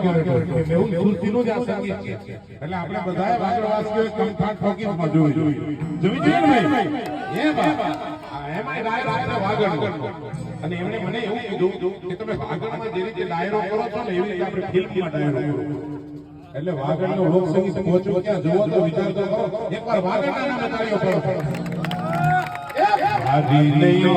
વાગ્યો એટલે એવું સૃષ્ટિનું જ આ સંગીત છે એટલે આપણે બધાએ વાગડવાસીઓએ કંઠાણ ઠોકીમાં જોવી જોઈએ ને ભાઈ એ બાબા એમાં ડાયરો છે વાગડનો અને એમણે મને એવું કીધું કે તમે વાગડમાં જે રીતે ડાયરો કરો છો ને એવી રીતે આપણે ફિલ્મમાં ડાયરો કરો એટલે વાગડનો લોક સંગીત પહોંચો ક્યાં જોવો તો વિચાર તો કરો એકવાર વાગડના નામે તાળીઓ પાડો આજી લઈઓ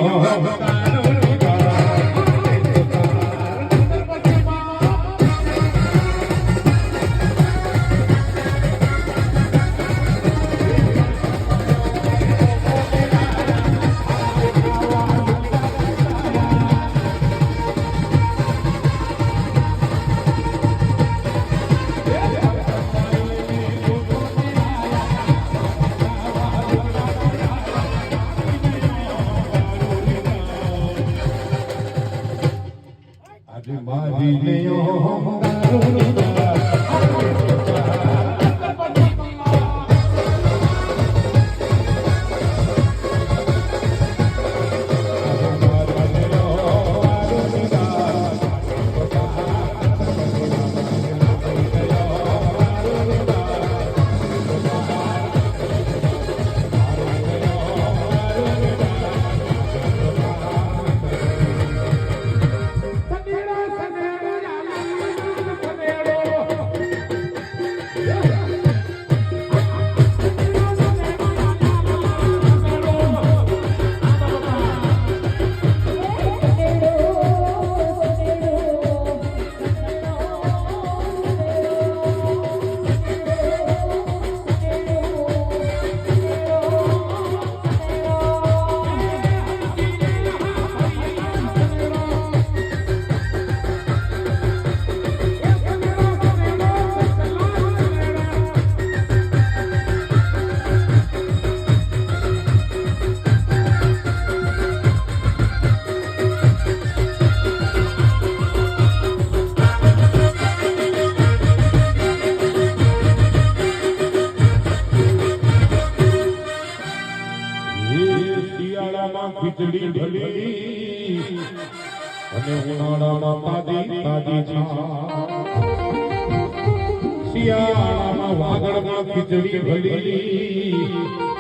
મારી લેયો ખીચડી ભલી અને ઉનાળામાં તાજી શિયાળામાં વાગડમાં ખીચડી ભલી